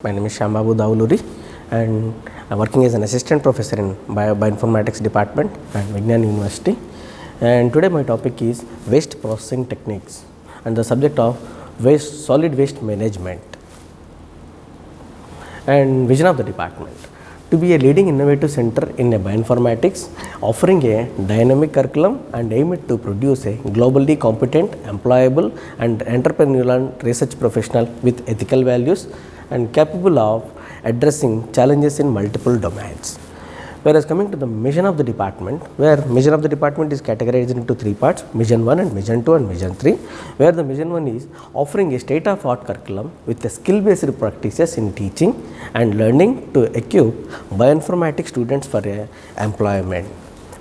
My name is Shyambabu Davuluri and I am working as an assistant professor in bioinformatics department at Vignan University. And today my topic is waste processing techniques and the subject of solid waste management and vision of the department. To be a leading innovative center in bioinformatics, offering a dynamic curriculum and aim it to produce a globally competent, employable and entrepreneurial research professional with ethical values and capable of addressing challenges in multiple domains. Whereas coming to the mission of the department, where mission of the department is categorized into three parts, mission 1 and mission 2 and mission 3, where the mission 1 is offering a state of art curriculum with the skill based practices in teaching and learning to equip bioinformatics students for employment.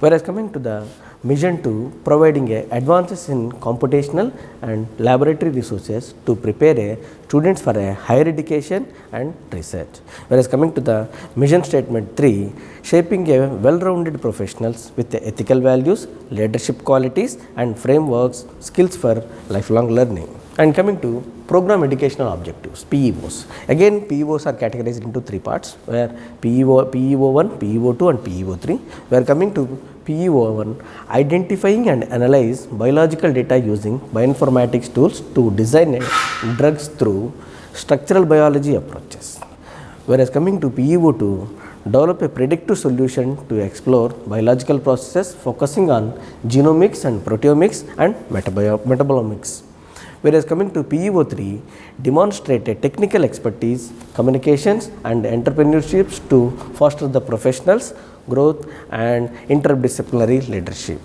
Whereas coming to the mission 2, providing advances in computational and laboratory resources to prepare students for higher education and research. Whereas coming to the mission statement 3, shaping well-rounded professionals with ethical values, leadership qualities and frameworks, skills for lifelong learning. And coming to program educational objectives, PEOs. Again, PEOs are categorized into three parts, where PEO1, PEO2 and PEO3. We are coming to PEO1, identifying and analyze biological data using bioinformatics tools to design drugs through structural biology approaches. Whereas coming to PEO2, develop a predictive solution to explore biological processes focusing on genomics and proteomics and metabolomics. Whereas coming to PEO3, demonstrate a technical expertise, communications and entrepreneurships to foster the professionals' growth and interdisciplinary leadership.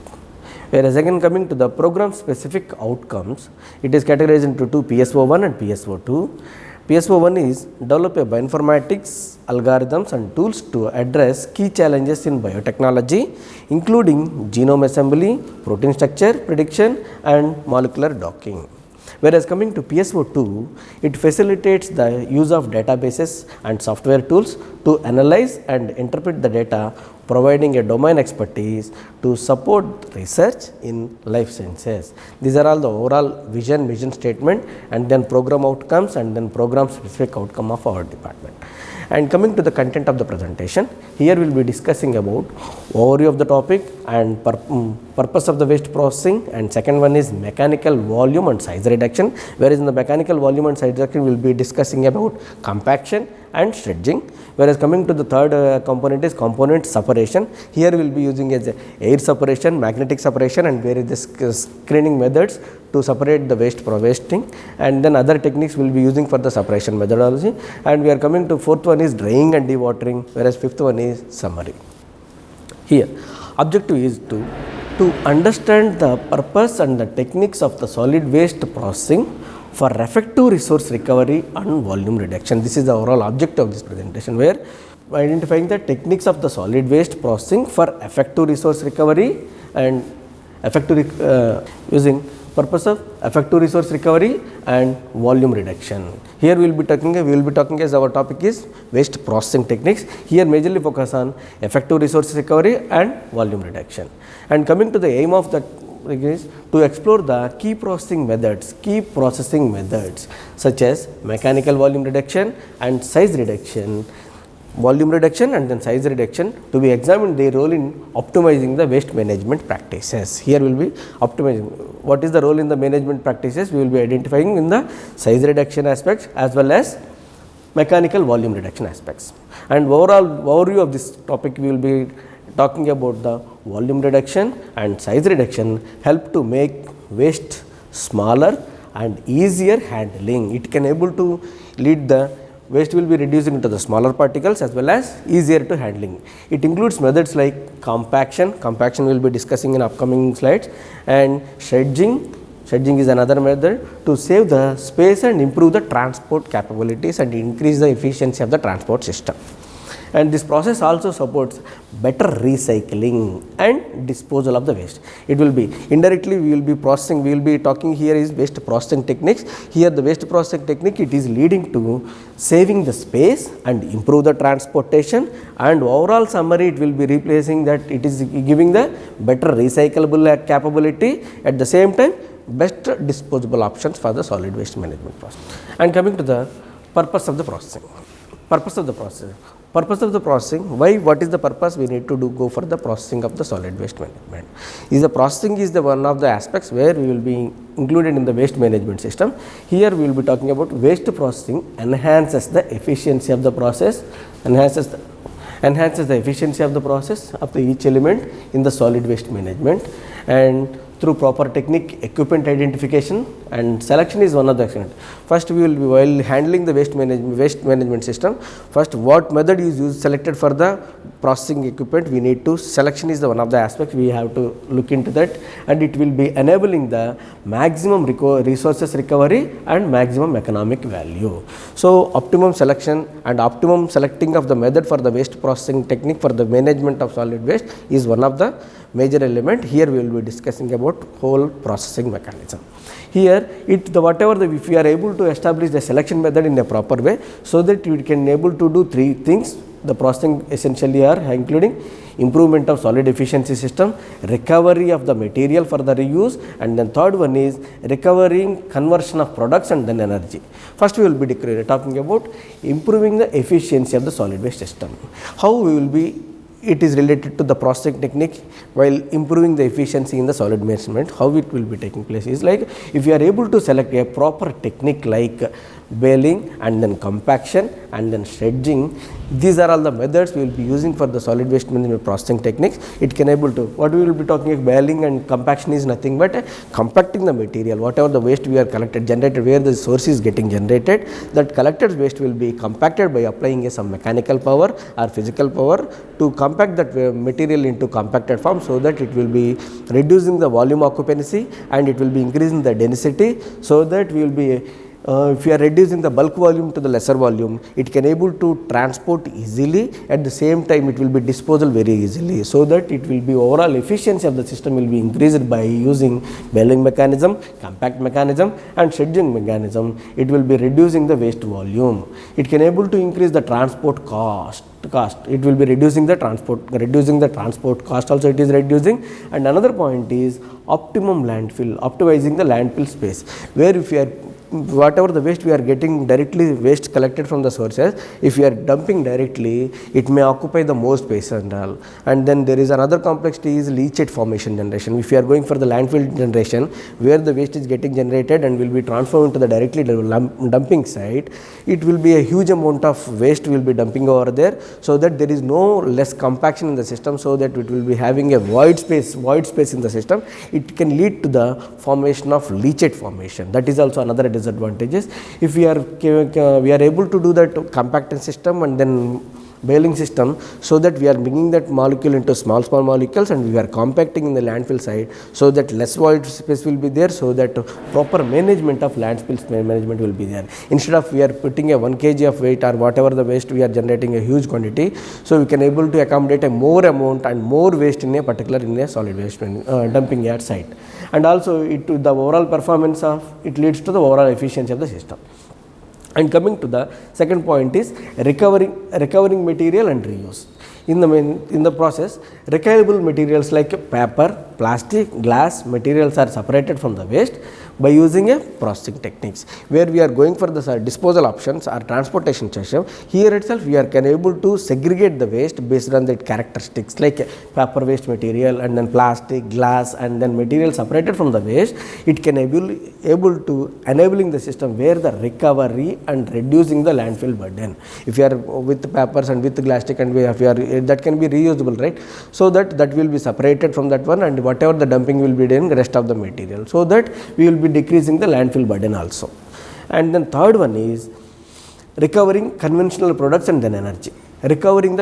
Whereas again coming to the program specific outcomes, it is categorized into two, PSO1 and PSO2. PSO1 is develop a bioinformatics algorithms and tools to address key challenges in biotechnology, including genome assembly, protein structure prediction and molecular docking. Whereas coming to PSO2, it facilitates the use of databases and software tools to analyze and interpret the data, providing a domain expertise to support research in life sciences. These are all the overall mission statement and then program outcomes and then program specific outcome of our department. And coming to the content of the presentation, here we will be discussing about overview of the topic and purpose of the waste processing, and second one is mechanical volume and size reduction, whereas in the mechanical volume and size reduction we will be discussing about compaction and stretching. Whereas coming to the third component is component separation. Here we will be using as air separation, magnetic separation and various screening methods to separate the waste from wasting, and then other techniques we will be using for the separation methodology. And we are coming to fourth one is drying and dewatering, whereas fifth one is summary. Here objective is to understand the purpose and the techniques of the solid waste processing for effective resource recovery and volume reduction. This is the overall objective of this presentation, where identifying the techniques of the solid waste processing for effective resource recovery and using purpose of effective resource recovery and volume reduction. Here we will be talking as our topic is waste processing techniques. Here majorly focus on effective resource recovery and volume reduction. And coming to the aim of the is to explore the key processing methods such as mechanical volume reduction and size reduction, volume reduction and then size reduction to be examined their role in optimizing the waste management practices. Here we will be optimizing what is the role in the management practices, we will be identifying in the size reduction aspects as well as mechanical volume reduction aspects. And overall overview of this topic we will be talking about the volume reduction and size reduction help to make waste smaller and easier handling. It can able to lead the waste will be reducing into the smaller particles as well as easier to handling. It includes methods like compaction we will be discussing in upcoming slides, and shredging is another method to save the space and improve the transport capabilities and increase the efficiency of the transport system. And this process also supports better recycling and disposal of the waste. It will be indirectly we will be processing, we will be talking here is waste processing techniques. Here the waste processing technique, it is leading to saving the space and improve the transportation, and overall summary it will be replacing that, it is giving the better recyclable capability, at the same time best disposable options for the solid waste management process. And coming to the purpose of the processing. Purpose of the process. Purpose of the processing, why, what is the purpose we need to go for the processing of the solid waste management. Is the processing is the one of the aspects where we will be included in the waste management system. Here we will be talking about waste processing enhances the efficiency of the process, enhances the efficiency of the process of each element in the solid waste management, and through proper technique, equipment identification and selection is one of the extent. First we will be, while handling the waste management system, first what method is used selected for the processing equipment, we need to, selection is the one of the aspects we have to look into that, and it will be enabling the maximum resources recovery and maximum economic value. So optimum selection and optimum selecting of the method for the waste processing technique for the management of solid waste is one of the major element. Here we will be discussing about whole processing mechanism. Here if we are able to establish the selection method in a proper way, so that we can able to do three things. The processing essentially are including improvement of solid efficiency system, recovery of the material for the reuse, and then third one is recovering conversion of products and then energy. First we will be talking about improving the efficiency of the solid waste system. How we will be, it is related to the processing technique while improving the efficiency in the solid management. How it will be taking place is like, if you are able to select a proper technique like baling and then compaction and then shredding, these are all the methods we will be using for the solid waste management processing techniques. It can able to, what we will be talking about baling and compaction is nothing but compacting the material, whatever the waste we are generated, where the source is getting generated, that collected waste will be compacted by applying some mechanical power or physical power to compact that material into compacted form, so that it will be reducing the volume occupancy and it will be increasing the density, so that we will be if you are reducing the bulk volume to the lesser volume, it can able to transport easily, at the same time it will be disposal very easily, so that it will be overall efficiency of the system will be increased by using baling mechanism, compact mechanism and shredding mechanism. It will be reducing the waste volume. It can able to increase the transport cost. It will be reducing the transport cost also it is reducing. And another point is optimum landfill, optimizing the landfill space, where if you are whatever the waste we are getting directly, waste collected from the sources, if we are dumping directly, it may occupy the more space and all. And then there is another complexity is leachate formation generation. If you are going for the landfill generation, where the waste is getting generated and will be transformed into the directly dumping site, it will be a huge amount of waste will be dumping over there, so that there is no less compaction in the system, so that it will be having a void space in the system. It can lead to the formation of leachate formation. That is also another disadvantages. If we are able to do that compacting system and then baling system, so that we are bringing that molecule into small molecules and we are compacting in the landfill side, so that less void space will be there, so that proper management of landfill management will be there. Instead of we are putting a 1 kg of weight or whatever the waste we are generating a huge quantity, so we can able to accommodate a more amount and more waste in a solid waste dumping yard site. And also the overall performance of it leads to the overall efficiency of the system. And coming to the second point is recovering material and reuse. In the process, recoverable materials like paper, plastic, glass materials are separated from the waste by using a processing techniques, where we are going for the disposal options or transportation system. Here itself we are able to segregate the waste based on the characteristics like paper waste material and then plastic, glass and then material separated from the waste. It can able to enabling the system where the recovery and reducing the landfill burden. If you are with papers and with plastic and if you are, that can be reusable, right? So that will be separated from that one, and whatever the dumping will be done, the rest of the material, so that we will be decreasing the landfill burden also. And then third one is recovering conventional products and then energy. Recovering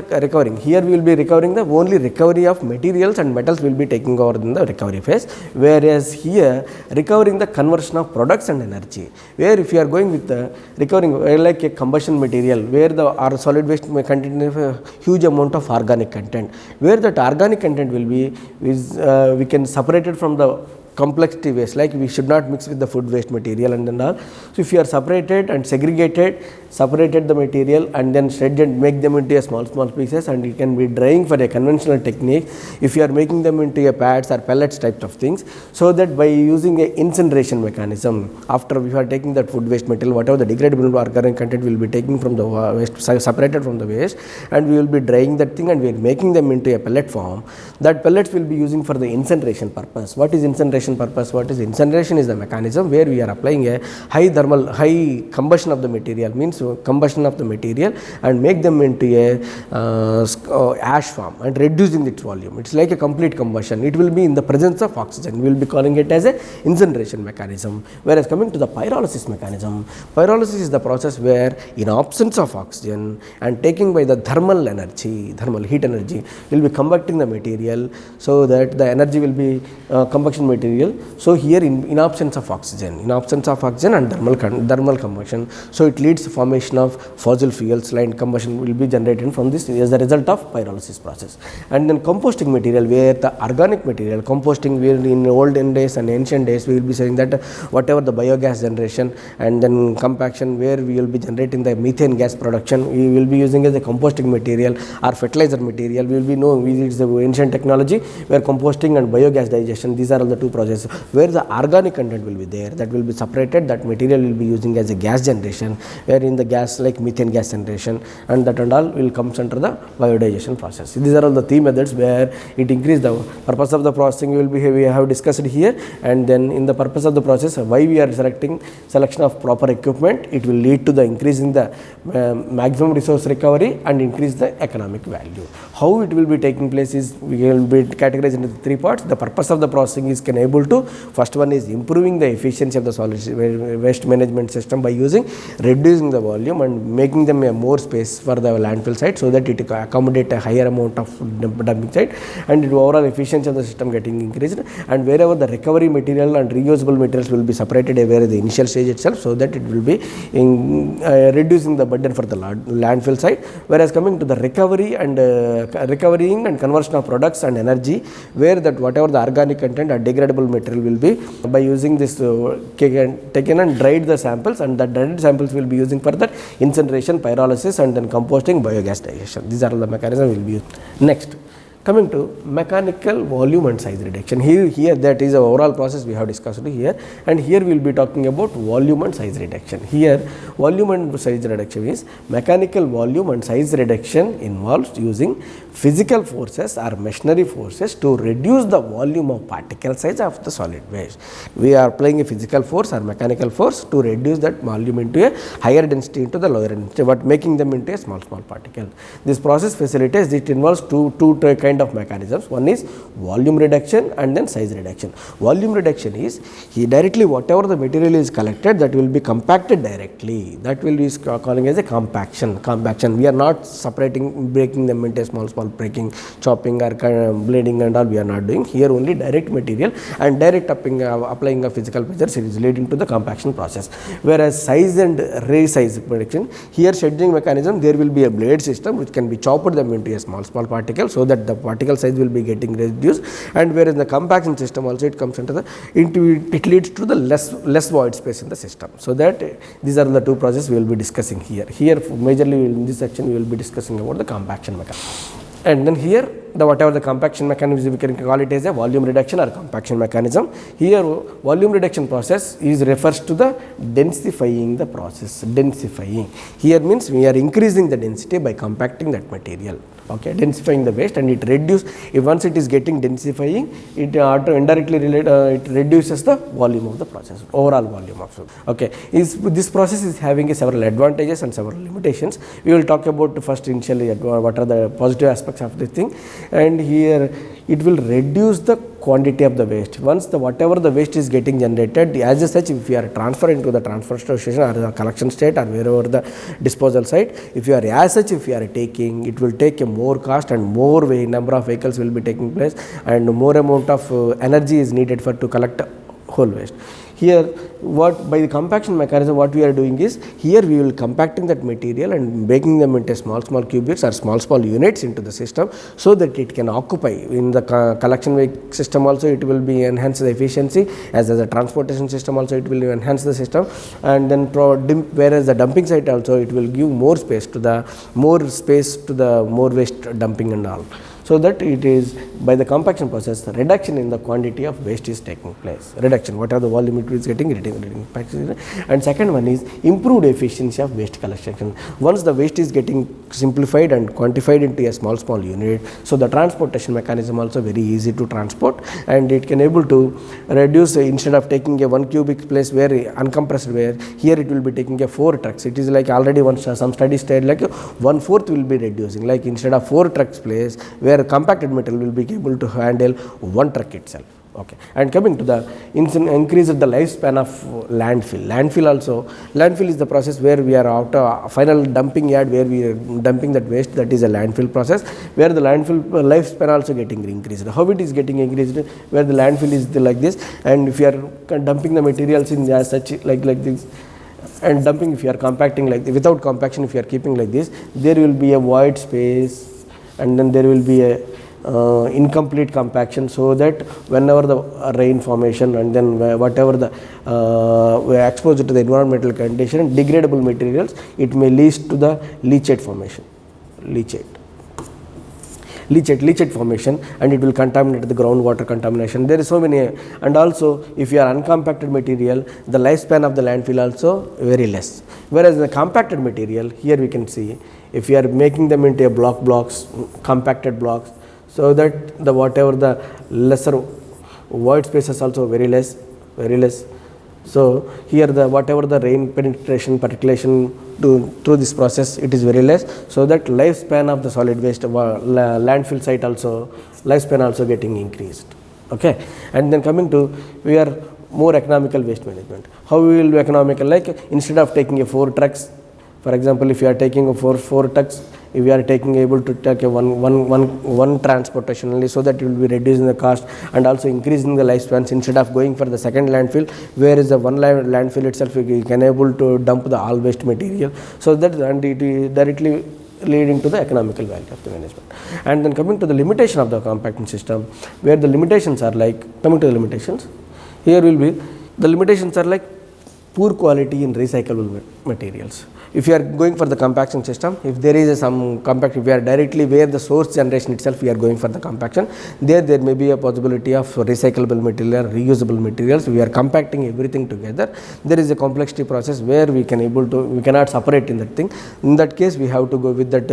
here we will be recovering the only recovery of materials and metals will be taking over in the recovery phase, whereas here recovering the conversion of products and energy, where if you are going with the recovering like a combustion material, where our solid waste may contain a huge amount of organic content, where that organic content will be we can separate it from the complexity waste, like we should not mix with the food waste material and all. So if you are separated and separated the material and then shredded, make them into a small pieces, and you can be drying for a conventional technique. If you are making them into a pads or pellets types of things, so that by using a incineration mechanism, after we are taking that food waste material, whatever the degradable organic content will be taking from the waste, separated from the waste, and we will be drying that thing and we are making them into a pellet form. That pellets will be using for the incineration purpose. What is incineration purpose? What is incineration? Is the mechanism where we are applying a high combustion of the material, means combustion of the material, and make them into a ash form and reducing its volume. It's like a complete combustion. It will be in the presence of oxygen. We will be calling it as a incineration mechanism. Whereas coming to the pyrolysis mechanism, pyrolysis is the process where in absence of oxygen and taking by the thermal heat energy, will be conducting the material, so that the energy will be combustion material. So here in absence of oxygen and thermal combustion, so it leads to formation of fossil fuels, line combustion will be generated from this as a result of pyrolysis process. And then composting material, where the organic material composting, where in olden days and ancient days we will be saying that whatever the biogas generation and then compaction, where we will be generating the methane gas production, we will be using as a composting material or fertilizer material. We will be knowing it is the ancient technology where composting and biogas digestion, these are all the two processes where the organic content will be there, that will be separated, that material will be using as a gas generation, where in the gas like methane gas generation, and that and all will comes under the biodigestion process. These are all the three methods where it increase the purpose of the processing we have discussed here. And then in the purpose of the process, why we are selection of proper equipment, it will lead to the increase in the maximum resource recovery and increase the economic value. How it will be taking place is, we will be categorized into three parts. The purpose of the processing is can able to, first one is improving the efficiency of the solid waste management system by reducing the volume and making them a more space for the landfill site, so that it accommodate a higher amount of dumping site, and the overall efficiency of the system getting increased. And wherever the recovery material and reusable materials will be separated where the initial stage itself, so that it will be reducing the burden for the landfill site. Whereas coming to the recovering and conversion of products and energy, where that whatever the organic content or degradable material will be, by using this taken and dried the samples, and the dried samples will be using for that incineration, pyrolysis, and then composting, biogas digestion. These are all the mechanisms will be used. Next, coming to mechanical volume and size reduction. Here that is the overall process we have discussed here, and here we will be talking about volume and size reduction. Here volume and size reduction is mechanical volume and size reduction involves using physical forces or machinery forces to reduce the volume of particle size of the solid waste. We are applying a physical force or mechanical force to reduce that volume into a higher density into the lower density, but making them into a small particle. This process facilitates, it involves two kind of mechanisms. One is volume reduction and then size reduction. Volume reduction is directly whatever the material is collected, that will be compacted directly. That will be calling as a compaction. We are not separating, breaking them into small breaking, chopping or bleeding and all we are not doing. Here only direct material and direct applying of physical pressure is leading to the compaction process. Whereas size and resize reduction, here scheduling mechanism, there will be a blade system which can be chopped them into a small particle, so that the particle size will be getting reduced. And whereas in the compaction system also it comes into it leads to the less void space in the system. So that these are the two processes we will be discussing here. Here majorly in this section we will be discussing about the compaction mechanism. And then here whatever the compaction mechanism, we can call it as a volume reduction or compaction mechanism. Here volume reduction process refers to the densifying the process. Densifying here means we are increasing the density by compacting that material. Okay, densifying the waste, and it once it is getting densifying, it indirectly it reduces the volume of the process, overall volume of it. Okay, this process is having several advantages and several limitations. We will talk about first initially what are the positive aspects of this thing, and here it will reduce the quantity of the waste. Once whatever the waste is getting generated, as such, if you are transferring to the transfer station or the collection state or wherever the disposal site, if you are taking, it will take a more cost and more number of vehicles will be taking place, and more amount of energy is needed to collect whole waste. Here what by the compaction mechanism what we are doing is, here we will compacting that material and breaking them into small qubits or small units into the system, so that it can occupy in the collection system also. It will be enhance the efficiency, as a transportation system also it will enhance the system, and then whereas the dumping site also it will give more space to the more waste dumping and all. So that it is by the compaction process, the reduction in the quantity of waste is taking place. Reduction, what are the volume it is getting, and second one is improved efficiency of waste collection. Once the waste is getting simplified and quantified into a small unit, so the transportation mechanism also very easy to transport, and it can able to reduce, instead of taking a 1 cubic place where uncompressed, where here it will be taking a 4 trucks. It is like already some studies said like 1/4 will be reducing, like instead of 4 trucks place where compacted material will be able to handle 1 truck itself. Okay. And coming to the increase of the lifespan of landfill is the process where we are after final dumping yard, where we are dumping that waste, that is a landfill process, where the landfill lifespan also getting increased. How it is getting increased, where the landfill is like this, and if you are dumping the materials in such like this, and dumping, if you are compacting like this, without compaction if you are keeping like this, there will be a void space, and then there will be a incomplete compaction, so that whenever the rain formation and then whatever the we are exposed to the environmental condition, degradable materials, it may lead to the leachate formation, leachate formation, and it will contaminate the groundwater contamination. There is so many, and also if you are uncompacted material, the lifespan of the landfill also very less. Whereas the compacted material, here we can see, if you are making them into a blocks, compacted blocks, so that the whatever the lesser void spaces also very less. So here the whatever the rain penetration, percolation through this process, it is very less, so that lifespan of the solid waste landfill site also, lifespan also getting increased. Okay. And then coming to, we are more economical waste management. How we will do economical, like instead of taking a 4 trucks, for example, if you are taking a 4 trucks, if we are able to take a one transportation only, so that it will be reducing the cost and also increasing the lifespans, instead of going for the second landfill, where is the one landfill itself you can able to dump the all waste material, so that, and it is directly leading to the economical value of the management. And then coming to the limitation of the compacting system, where the limitations are like, coming to the limitations, here will be the limitations are like poor quality in recyclable materials. If you are going for the compaction system, if there is some compact, if we are directly where the source generation itself we are going for the compaction, there may be a possibility of recyclable material, reusable materials. We are compacting everything together. There is a complexity process where we cannot separate in that thing. In that case, we have to go with that,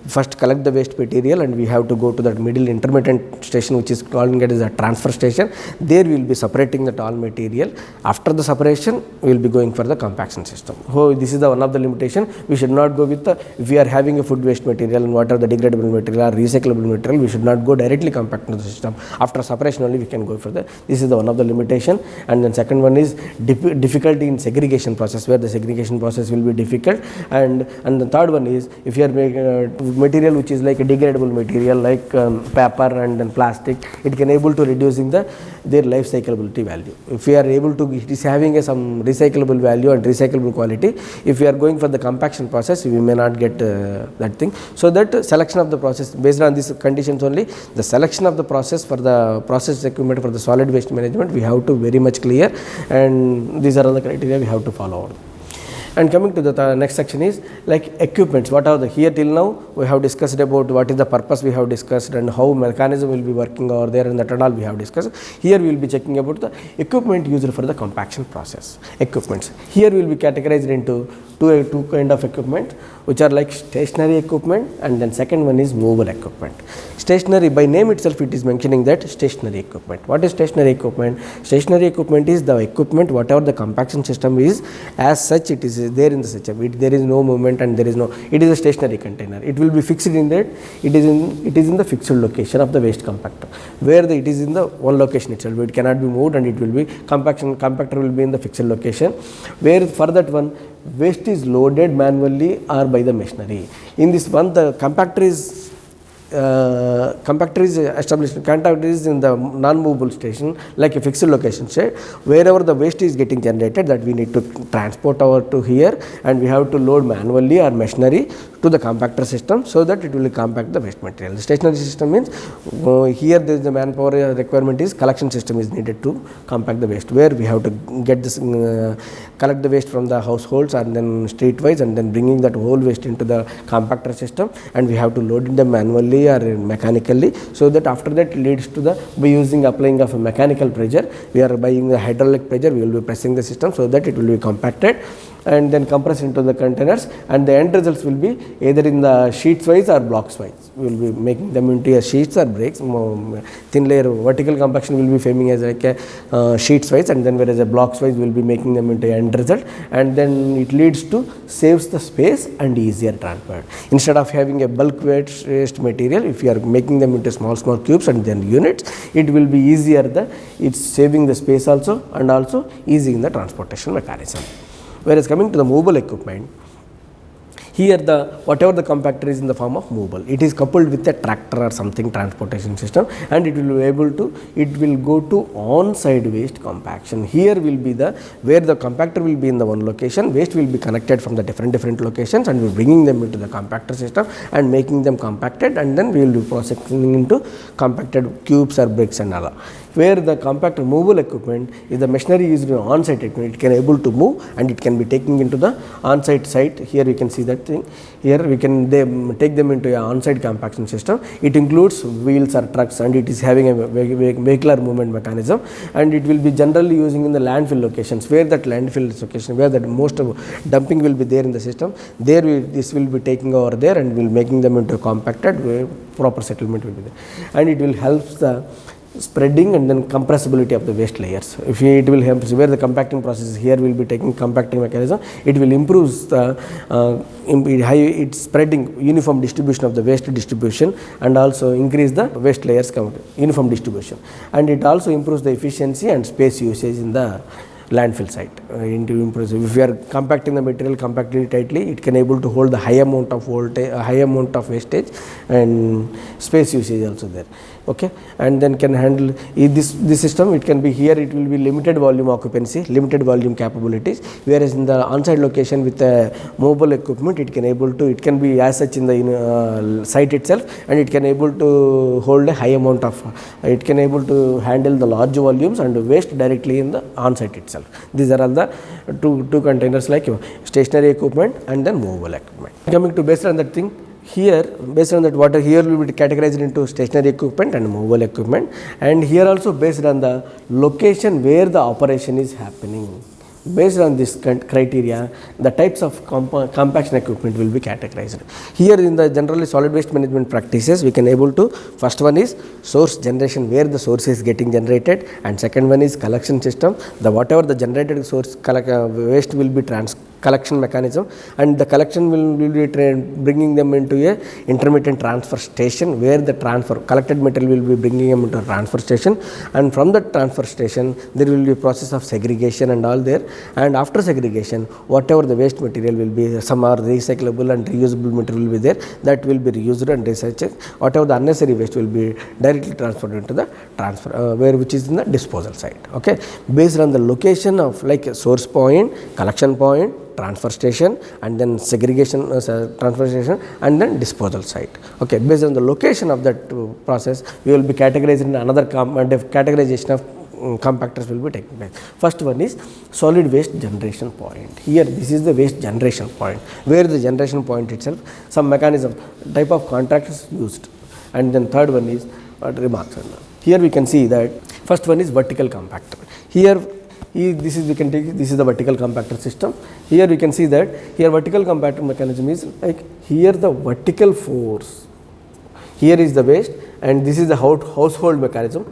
first collect the waste material, and we have to go to that middle intermittent station, which is calling it as a transfer station. There we will be separating that all material. After the separation, we will be going for the compaction system. So this is the one of the limitations. We should not go with the, if we are having a food waste material and what are the degradable material or recyclable material, we should not go directly compact to the system. After separation only we can go for the, this is the one of the limitation. And then second one is difficulty in segregation process, where the segregation process will be difficult. And the third one is, if you are making material which is like a degradable material like paper and then plastic, it can able to reducing their life cyclability value. If we are able to, it is having some recyclable value and recyclable quality, if we are going for the compaction process, we may not get that thing. So that selection of the process, based on these conditions only, the selection of the process for the process equipment for the solid waste management, we have to very much clear, and these are all the criteria we have to follow. And coming to the next section is like equipments. What are the, here till now we have discussed about what is the purpose, we have discussed, and how mechanism will be working over there, and that and all we have discussed. Here we will be checking about the equipment used for the compaction process. Equipments. Here we will be categorized into two kind of equipment, which are like stationary equipment, and then second one is movable equipment. Stationary, by name itself it is mentioning that stationary equipment. What is stationary equipment? Stationary equipment is the equipment whatever the compaction system is, as such it is there in the system. There is no movement and there is no, it is a stationary container. It will be fixed in that, it is in the fixed location of the waste compactor, where it is in the one location itself. It cannot be moved, and it will be compactor will be in the fixed location, where for that one waste is loaded manually or by the machinery. In this one, the compactor is compactor is established, compactor is in the non-movable station like a fixed location state. Wherever the waste is getting generated, that we need to transport over to here, and we have to load manually or machinery to the compactor system, so that it will compact the waste material. The stationary system means here there is the manpower requirement is collection system is needed to compact the waste, where we have to get this collect the waste from the households and then street wise, and then bringing that whole waste into the compactor system, and we have to load it them manually or mechanically, so that after that leads to the by using applying of a mechanical pressure, we are buying the hydraulic pressure, we will be pressing the system so that it will be compacted and then compressed into the containers, and the end results will be either in the sheets wise or blocks wise. We will be making them into a sheets or breaks. Thin layer vertical compaction will be framing as like a sheets wise, and then whereas a blocks wise we will be making them into end result, and then it leads to saves the space and easier transport. Instead of having a bulk waste material, if you are making them into small cubes and then units, it will be easier. It's saving the space also, and also easing the transportation mechanism. Whereas coming to the movable equipment, here whatever the compactor is in the form of movable, it is coupled with a tractor or something transportation system, and it will be able to, it will go to on-site waste compaction. Here will be where the compactor will be in the one location, waste will be connected from the different locations, and we are bringing them into the compactor system and making them compacted, and then we will be processing into compacted cubes or bricks and all. Where the compactor movable equipment is the machinery used in on-site equipment, it can able to move and it can be taken into the on-site site. Here we can see that thing. Here we can take them into an on-site compaction system. It includes wheels or trucks, and it is having a vehicular movement mechanism, and it will be generally using in the landfill locations, where that landfill location, where that most of dumping will be there in the system. There this will be taking over there and will making them into a compacted, where proper settlement will be there, and it will help the spreading and then compressibility of the waste layers. If it will help where the compacting process here will be taking compacting mechanism, it will improve the it's spreading uniform distribution of the waste distribution, and also increase the waste layers uniform distribution, and it also improves the efficiency and space usage in the landfill site. If we are compacting the material compactly tightly, it can able to hold the high amount of voltage, high amount of wastage, and space usage also there. Okay, and then can handle this system. It can be here, it will be limited volume occupancy, limited volume capabilities, whereas in the on-site location with the mobile equipment, it can be as such in the site itself, and it can able to hold a high amount of, it can able to handle the large volumes and waste directly in the on-site itself. These are all the two containers like stationary equipment and then mobile equipment. Coming to based on that thing, here based on that water, here will be categorized into stationary equipment and mobile equipment, and here also based on the location where the operation is happening. Based on this criteria, the types of compaction equipment will be categorized. Here in the generally solid waste management practices, we can able to, first one is source generation, where the source is getting generated, and second one is collection system. Whatever the generated source waste will be collection mechanism, and the collection will be bringing them into a intermittent transfer station, where the collected material will be bringing them into a transfer station, and from the transfer station there will be a process of segregation and all there, and after segregation whatever the waste material will be, some are recyclable and reusable material will be there, that will be reused and recycled. Whatever the unnecessary waste will be directly transferred into the which is in the disposal site. Okay, based on the location of like source point, collection point, transfer station, and then segregation transfer station, and then disposal site. Okay, based on the location of that process, we will be categorized in another categorization of compactors will be taking place. First one is solid waste generation point. Here this is the waste generation point, where the generation point itself some mechanism type of contract is used, and then third one is remarks. Here we can see that first one is vertical compactor. Here this is, we can take this is the vertical compactor system. Here we can see that here vertical compactor mechanism is like, here the vertical force, here is the waste, and this is the household mechanism,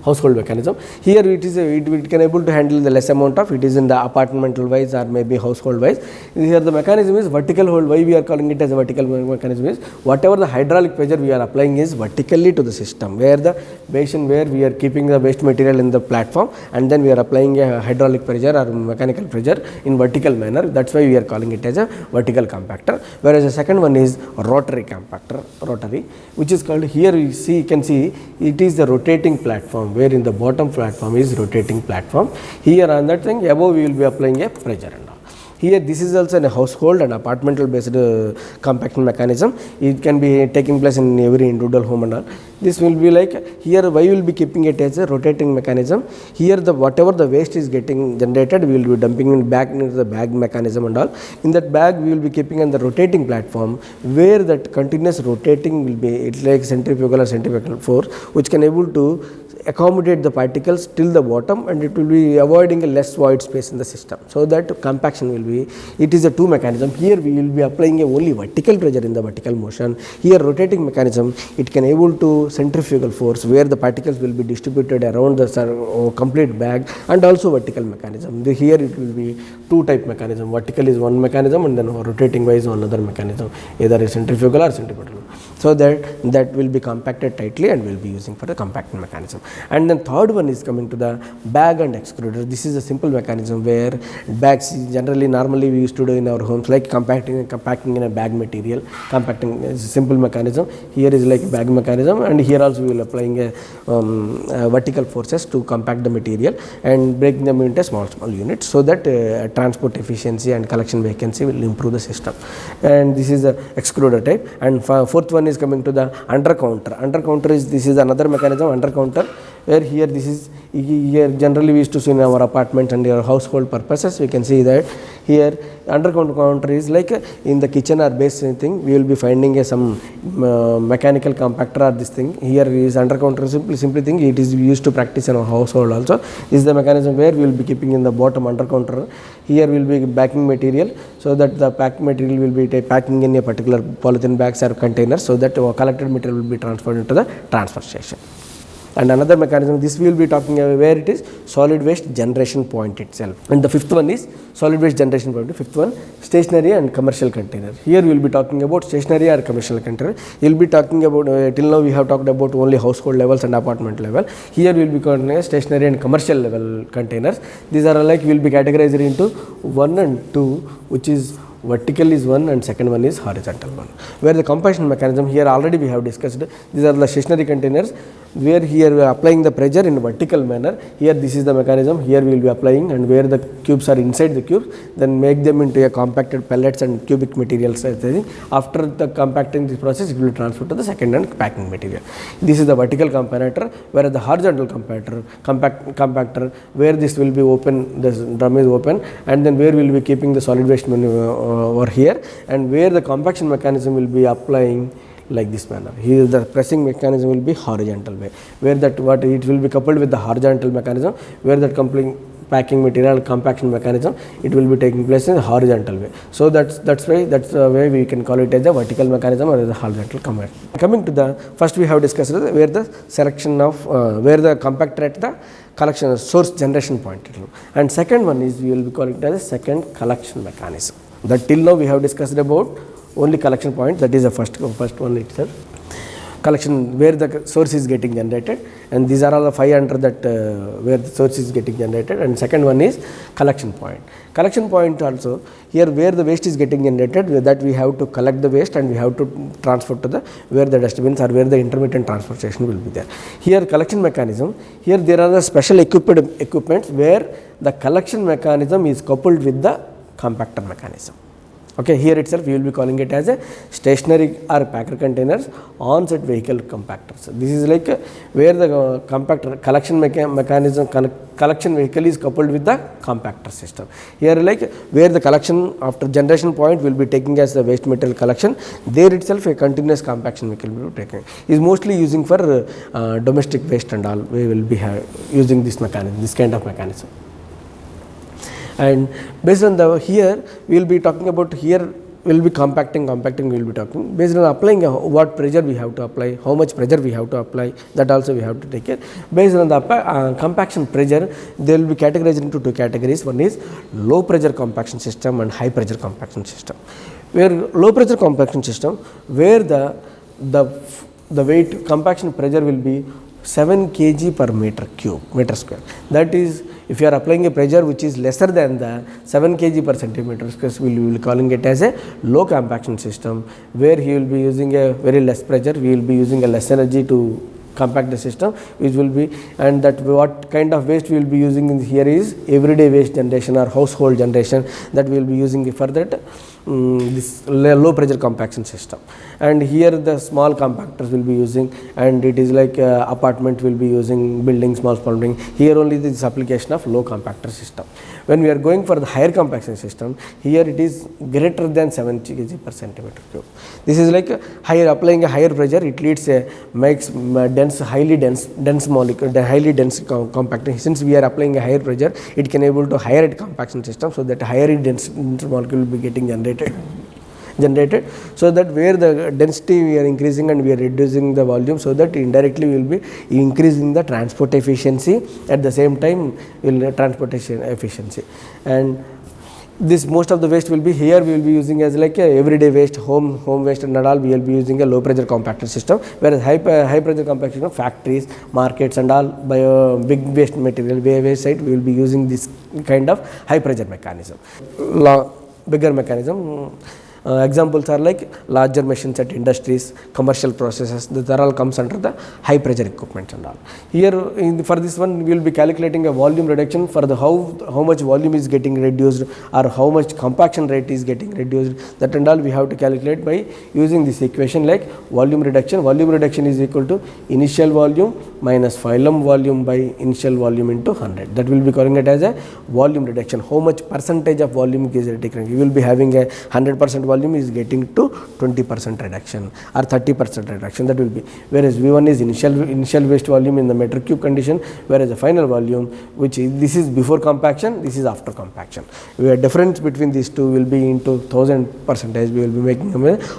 household mechanism. Here it is it can able to handle the less amount of, it is in the apartmental wise or maybe household wise. Here the mechanism is vertical hold. Why we are calling it as a vertical mechanism is whatever the hydraulic pressure we are applying is vertically to the system, where the basin where we are keeping the waste material in the platform and then we are applying a hydraulic pressure or mechanical pressure in vertical manner. That's why we are calling it as a vertical compactor. Whereas the second one is rotary compactor, which is called, here you can see it is the rotating platform, where in the bottom platform is rotating platform. Here on that thing above we will be applying a pressure and all. Here this is also a household and apartmental based compaction mechanism. It can be taking place in every individual home and all. This will be like, here why we will be keeping it as a rotating mechanism. Here the whatever the waste is getting generated, we will be dumping it back into the bag mechanism and all. In that bag we will be keeping on the rotating platform, where that continuous rotating will be, it's like centrifugal or centrifugal force, which can able to accommodate the particles till the bottom, and it will be avoiding a less void space in the system. So that compaction will be, it is a two mechanism. Here we will be applying a only vertical pressure in the vertical motion. Here rotating mechanism, it can able to centrifugal force, where the particles will be distributed around the complete bag, and also vertical mechanism. Here it will be two type mechanism. Vertical is one mechanism and then rotating wise another mechanism, either a centrifugal or centripetal. So that will be compacted tightly and will be using for the compacting mechanism. And then third one is coming to the bag and extruder. This is a simple mechanism where bags generally normally we used to do in our homes, like compacting in a bag material. Compacting is a simple mechanism. Here is like bag mechanism, and here also we will applying a vertical forces to compact the material and break them into small units, so that transport efficiency and collection vacancy will improve the system. And this is the extruder type. And fourth one is coming to the under counter. Under counter is, this is another mechanism, under counter, where here this is, here generally we used to see in our apartments and our household purposes. We can see that here under counter is like in the kitchen or base thing, we will be finding some mechanical compactor or this thing. Here is under counter, simply thing, it is used to practice in our household also. This is the mechanism where we will be keeping in the bottom under counter. Here we will be packing material, so that the packed material will be packing in a particular polythene bags or containers, so that collected material will be transferred into the transfer station. And another mechanism, this we will be talking about where it is solid waste generation point itself. And the fifth one is solid waste generation point. Fifth one, stationary and commercial container. Here we will be talking about stationary or commercial container. We will be talking about, till now we have talked about only household levels and apartment level. Here we will be calling stationary and commercial level containers. These are like, we will be categorized into 1 and 2, which is vertical is one and second one is horizontal one. Where the compaction mechanism, here already we have discussed, these are the stationary containers, where here we are applying the pressure in a vertical manner. Here this is the mechanism, here we will be applying, and where the cubes are inside the cubes, then make them into a compacted pellets and cubic materials. After the compacting this process, it will transfer to the second and packing material. This is the vertical compactor, whereas the horizontal compactor, where this will be open, this drum is open, and then where we will be keeping the solid waste over here, and where the compaction mechanism will be applying like this manner. Here the pressing mechanism will be horizontal way, where that what it will be coupled with the horizontal mechanism, where that packing material compaction mechanism, it will be taking place in a horizontal way. So that's the way we can call it as a vertical mechanism or as a horizontal compactor. Coming to the first, we have discussed where the selection of where the compactor at the collection source generation point, and second one is we will be calling it as a second collection mechanism. That till now we have discussed about only collection point, that is the first one itself. Collection where the source is getting generated, and these are all the 5 under that where the source is getting generated, and second one is collection point. Collection point also, here where the waste is getting generated, that we have to collect the waste and we have to transfer to the where the dustbins or where the intermittent transfer station will be there. Here collection mechanism, here there are the special equipments where the collection mechanism is coupled with the compactor mechanism. Okay, here itself we will be calling it as a stationary or packer containers, on-set vehicle compactors. This is like where the compactor collection mechanism, collection vehicle is coupled with the compactor system. Here like where the collection after generation point will be taking as the waste material collection, there itself a continuous compaction vehicle will be taken. Is mostly using for domestic waste and all. We will be using this mechanism, this kind of mechanism. And based on the here we will be talking about here will be compacting we will be talking. Based on applying what pressure we have to apply, how much pressure we have to apply, that also we have to take care. Based on the compaction pressure, they will be categorized into two categories. One is low pressure compaction system and high pressure compaction system. Where low pressure compaction system, where the weight compaction pressure will be 7 kg per meter square. That is, if you are applying a pressure which is lesser than the 7 kg per centimeter square, we will be calling it as a low compaction system, where he will be using a very less pressure, we will be using a less energy to compact the system, which will be, and that what kind of waste we will be using in here is everyday waste generation or household generation, that we will be using for that this low pressure compaction system. And here the small compactors will be using, and it is like apartment will be using, building, small building. Here only this application of low compactor system. When we are going for the higher compaction system, here it is greater than 7 kg per centimeter cube. This is like higher, applying a higher pressure, it leads makes dense, highly dense molecule, highly dense compacting. Since we are applying a higher pressure, it can able to higher compaction system, so that higher dense molecule will be getting generated, so that where the density we are increasing and we are reducing the volume, so that indirectly we will be increasing the transport efficiency, at the same time transportation efficiency. And this most of the waste will be here, we will be using as like a everyday waste, home waste and all, we will be using a low pressure compactor system, whereas high pressure compactor system, factories, markets and all, by big waste material waste side, we will be using this kind of high pressure mechanism, bigger mechanism. Examples are like larger machines at industries, commercial processes, that all comes under the high pressure equipment and all. Here for this one, we will be calculating a volume reduction for the how much volume is getting reduced or how much compaction rate is getting reduced, that and all we have to calculate by using this equation like volume reduction. Volume reduction is equal to initial volume minus phylum volume by initial volume into 100. That will be calling it as a volume reduction. How much percentage of volume is reducing? You will be having a 100% volume is getting to 20% reduction or 30% reduction, that will be. Whereas V1 is initial waste volume in the meter cube condition, whereas the final volume, which is this is before compaction, this is after compaction. The difference between these two will be into 1000%. We will be making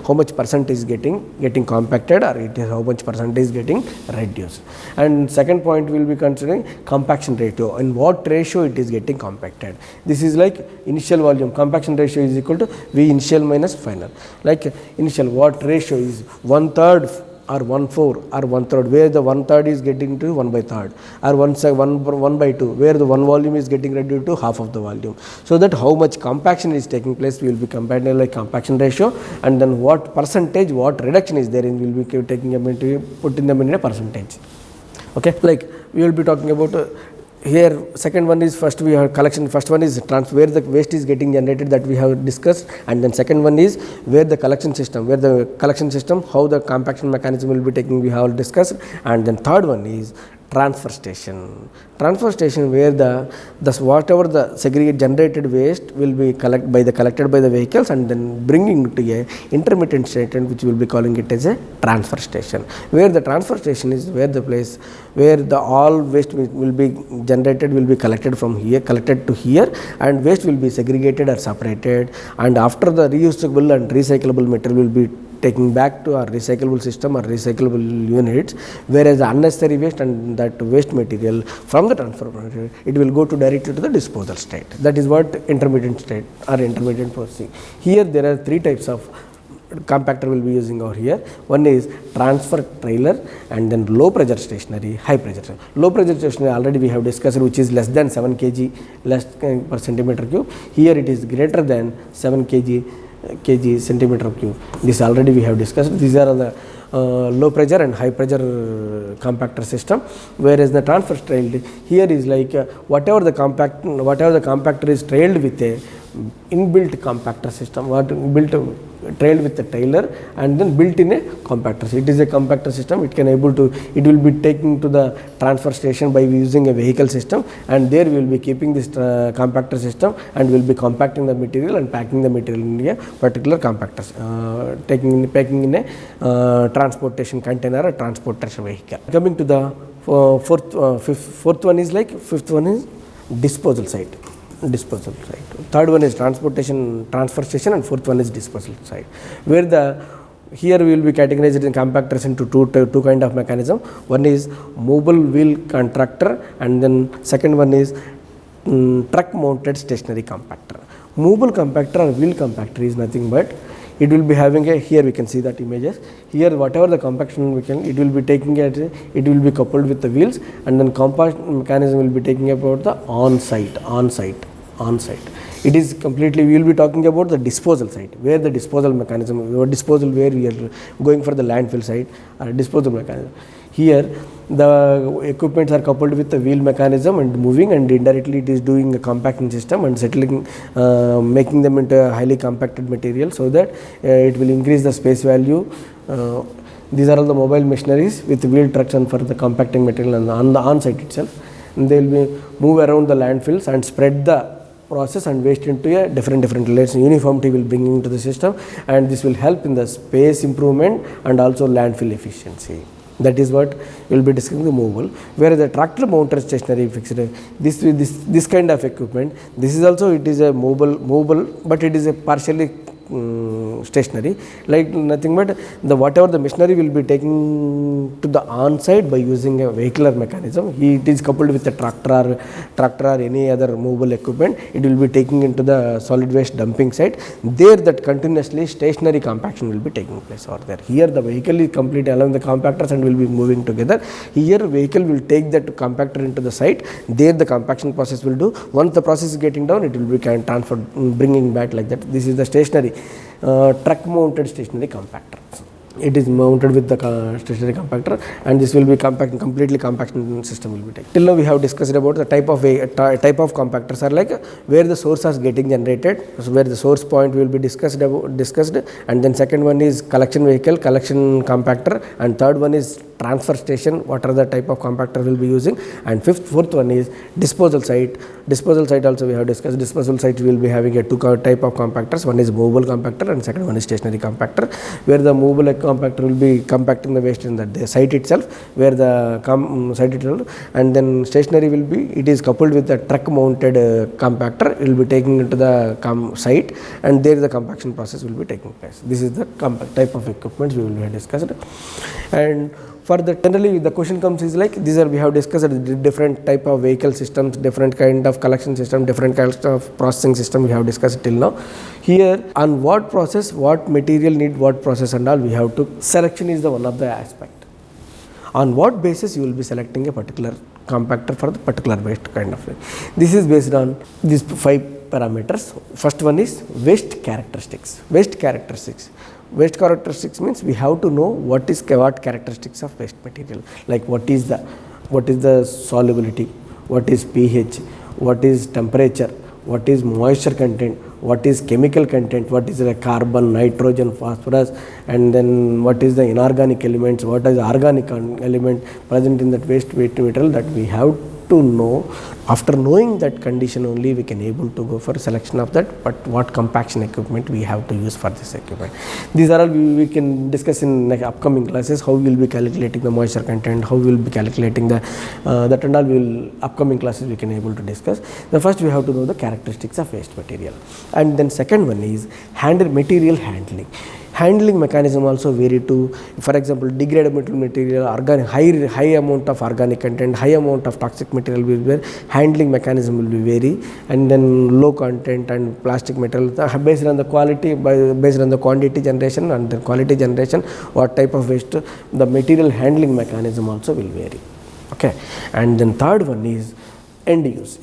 how much percent is getting compacted, or it is how much percent is getting reduced. And second point we will be considering compaction ratio, in what ratio it is getting compacted. This is like initial volume, compaction ratio is equal to V initial minus final. Like initial, what ratio is 1/3 or 1/4 or 1/3, where the 1/3 is getting to 1/3, or 1/2, where the one volume is getting reduced to half of the volume. So that how much compaction is taking place, we will be comparing like compaction ratio, and then what percentage, what reduction is there in, we will be taking putting them in a percentage. Okay, like we will be talking about here. Second one is, first we have collection, first one is where the waste is getting generated, that we have discussed, and then second one is where the collection system, how the compaction mechanism will be taking, we have discussed, and then third one is transfer station, where the whatever the segregated generated waste will be collected by the vehicles and then bringing to a intermittent state, which will be calling it as a transfer station. Where the transfer station is where the place where the all waste will be generated, will be collected from here, collected to here, and waste will be segregated or separated, and after the reusable and recyclable material will be taking back to our recyclable system or recyclable units, whereas the unnecessary waste and that waste material from the transfer material, it will go to directly to the disposal state. That is what intermittent state or intermittent processing. Here there are three types of compactor will be using over here. One is transfer trailer, and then low pressure stationary, high pressure. Low pressure stationary already we have discussed, which is less than 7 kg per centimeter cube. Here it is greater than 7 kg centimeter cube. This already we have discussed. These are the low pressure and high pressure compactor system. Whereas the transfer trailed, here is like whatever the compactor is trailed with a inbuilt compactor system, trailed with the trailer and then built in a compactor. So it is a compactor system. It will be taken to the transfer station by using a vehicle system, and there we will be keeping this compactor system and will be compacting the material and packing the material in a particular compactor, packing in a transportation container or transportation vehicle. Coming to the fifth one is disposal site. disposal site. Third one is transfer station, and fourth one is disposal site, where here we will be categorized in compactors into two kind of mechanism. One is mobile wheel contractor, and then second one is truck mounted stationary compactor. Mobile compactor or wheel compactor is nothing but it will be having here we can see that images. Here whatever the compaction it will be taking it will be coupled with the wheels, and then compact mechanism will be taking about the on-site. It is completely, we will be talking about the disposal site, where the disposal mechanism, or disposal where we are going for the landfill site or disposal mechanism. Here the equipments are coupled with the wheel mechanism and moving, and indirectly it is doing a compacting system and settling, making them into a highly compacted material, so that it will increase the space value. These are all the mobile machineries with wheel trucks and for the compacting material on the on-site itself. And they will be move around the landfills and spread the process and waste into a different layers. Uniformity will bring into the system, and this will help in the space improvement and also landfill efficiency. That is what we will be discussing the mobile. Whereas the tractor mounted stationary fixed, this kind of equipment, this is also, it is a mobile, but it is a partially stationary, like nothing but whatever the machinery will be taking to the on-site by using a vehicular mechanism. It is coupled with a tractor or any other movable equipment. It will be taking into the solid waste dumping site. There that continuously stationary compaction will be taking place over there. Here the vehicle is complete along the compactors and will be moving together. Here vehicle will take that compactor into the site. There the compaction process will do. Once the process is getting down, it will be transferred, bringing back like that. This is the stationary truck mounted stationary compactor. It is mounted with the stationary compactor, and this will be completely compaction system will be taken. Till now we have discussed about the type of compactors are like where the source is getting generated, so where the source point will be discussed, and then second one is collection vehicle, collection compactor, and third one is transfer station, what are the type of compactor will be using, and fourth one is disposal site. Disposal site also we have discussed. Disposal site will be having a two type of compactors. One is mobile compactor and second one is stationary compactor, where the mobile compactor will be compacting the waste in the site itself, where the site itself, and then stationary will be, it is coupled with the truck mounted compactor. It will be taking into the site, and there the compaction process will be taking place. This is the type of equipments we will have discussed. And for the generally the question comes is like, these are we have discussed different type of vehicle systems, different kind of collection system, different kinds of processing system we have discussed till now. Here on what process, what material need what process and all, we have to, selection is the one of the aspect. On what basis you will be selecting a particular compactor for the particular waste kind of thing. This is based on these 5 parameters. First one is waste characteristics. Waste characteristics means we have to know what characteristics of waste material, like what is the solubility, what is pH, what is temperature, what is moisture content, what is chemical content, what is the carbon, nitrogen, phosphorus, and then what is the inorganic elements, what is the organic element present in that waste material, that we have to know. After knowing that condition only we can able to go for selection of that, but what compaction equipment we have to use for this equipment. These are all we can discuss in like upcoming classes, how we will be calculating the moisture content, how we will be calculating the that and all we will upcoming classes we can able to discuss. The first we have to know the characteristics of waste material, and then second one is material handling. Handling mechanism also vary to, for example, degradable material, high amount of organic content, high amount of toxic material will be, handling mechanism will be vary, and then low content and plastic material based on the quality, based on the quantity generation and the quality generation, what type of waste, the material handling mechanism also will vary. Okay, and then third one is end use.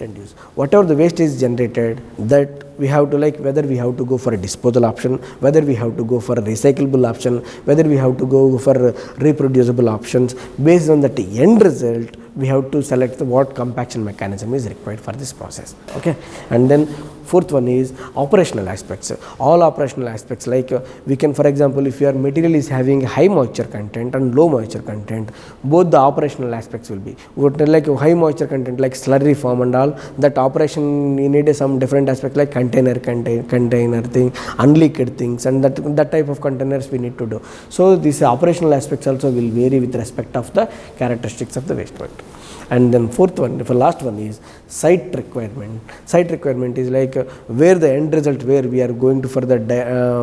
Whatever the waste is generated, that we have to like whether we have to go for a disposal option, whether we have to go for a recyclable option, whether we have to go for reproducible options. Based on that end result, we have to select what compaction mechanism is required for this process. Okay, and then fourth one is operational aspects. All operational aspects, like we can, for example, if your material is having high moisture content and low moisture content, both the operational aspects will be like high moisture content, like slurry form and all, that operation you need some different aspect, like container thing, unleaked things, and that type of containers we need to do. So these operational aspects also will vary with respect of the characteristics of the waste product. And then fourth one, for last one is site requirement. Site requirement is like where the end result, where we are going to for the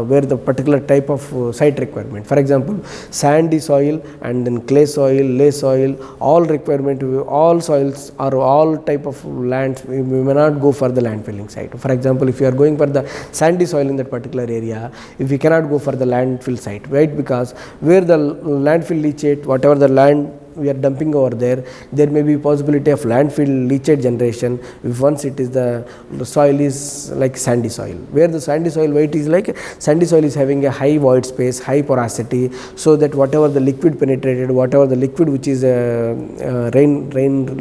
where the particular type of site requirement. For example, sandy soil and then clay soil, lay soil, all requirement, all soils or all type of lands, we may not go for the landfilling site. For example, if you are going for the sandy soil in that particular area, if we cannot go for the landfill site, right? Because where the landfill leachate, whatever the land we are dumping over there, there may be possibility of landfill leachate generation if once it is the soil is like sandy soil, where the sandy soil weight is like sandy soil is having a high void space, high porosity, so that whatever the liquid penetrated, whatever the liquid which is rain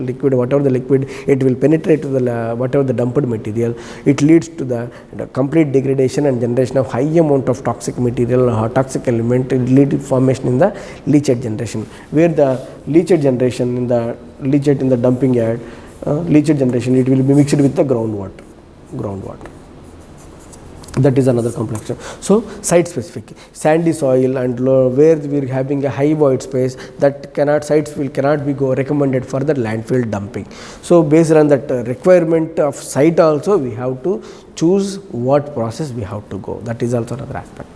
liquid, whatever the liquid, it will penetrate to the whatever the dumped material, it leads to the complete degradation and generation of high amount of toxic material or toxic element, it lead to formation in the leachate generation, where the leachate generation in the leachate in the dumping yard, leachate generation, it will be mixed with the groundwater. That is another complex. So site specific, sandy soil and where we are having a high void space, that sites cannot be recommended for the landfill dumping. So based on that requirement of site also, we have to choose what process we have to go. That is also another aspect.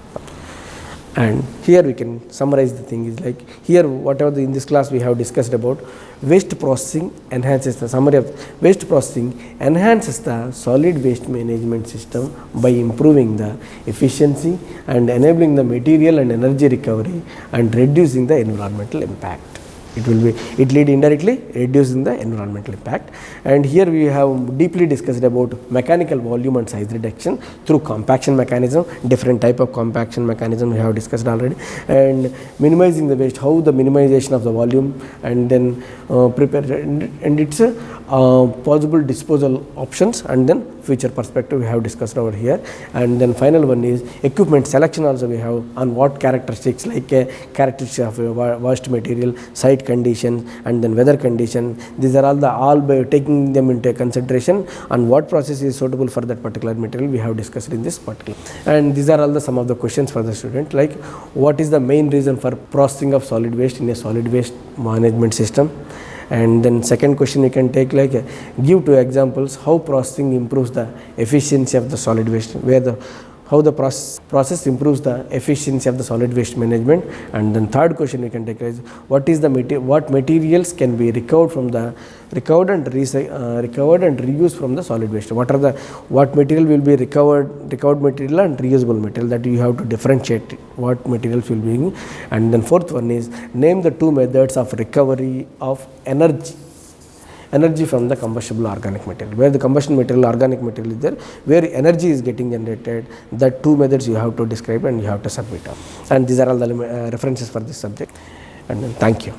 And here we can summarize the thing is like here whatever in this class we have discussed about waste processing enhances the summary of waste processing enhances the solid waste management system by improving the efficiency and enabling the material and energy recovery and reducing the environmental impact. It lead indirectly reducing the environmental impact. And here we have deeply discussed about mechanical volume and size reduction through compaction mechanism, different type of compaction mechanism we have discussed already, and minimizing the waste, how the minimization of the volume, and then prepare and its possible disposal options, and then future perspective we have discussed over here. And then final one is equipment selection also we have on what characteristics, like characteristics of waste material, site condition, and then weather condition. These are all by taking them into consideration on what process is suitable for that particular material we have discussed in this particular. And these are all some of the questions for the student, like what is the main reason for processing of solid waste in a solid waste management system. And then second question you can take like give two examples how processing improves the efficiency of the solid waste, where how the process improves the efficiency of the solid waste management. And then third question we can take is what materials can be recovered and reused from the solid waste. What material will be recovered material and reusable material, that you have to differentiate what materials will be. And then fourth one is name the two methods of recovery of energy from the combustible organic material, where the combustion material, organic material is there, where energy is getting generated. That two methods you have to describe and you have to submit. And these are all the references for this subject. And then thank you.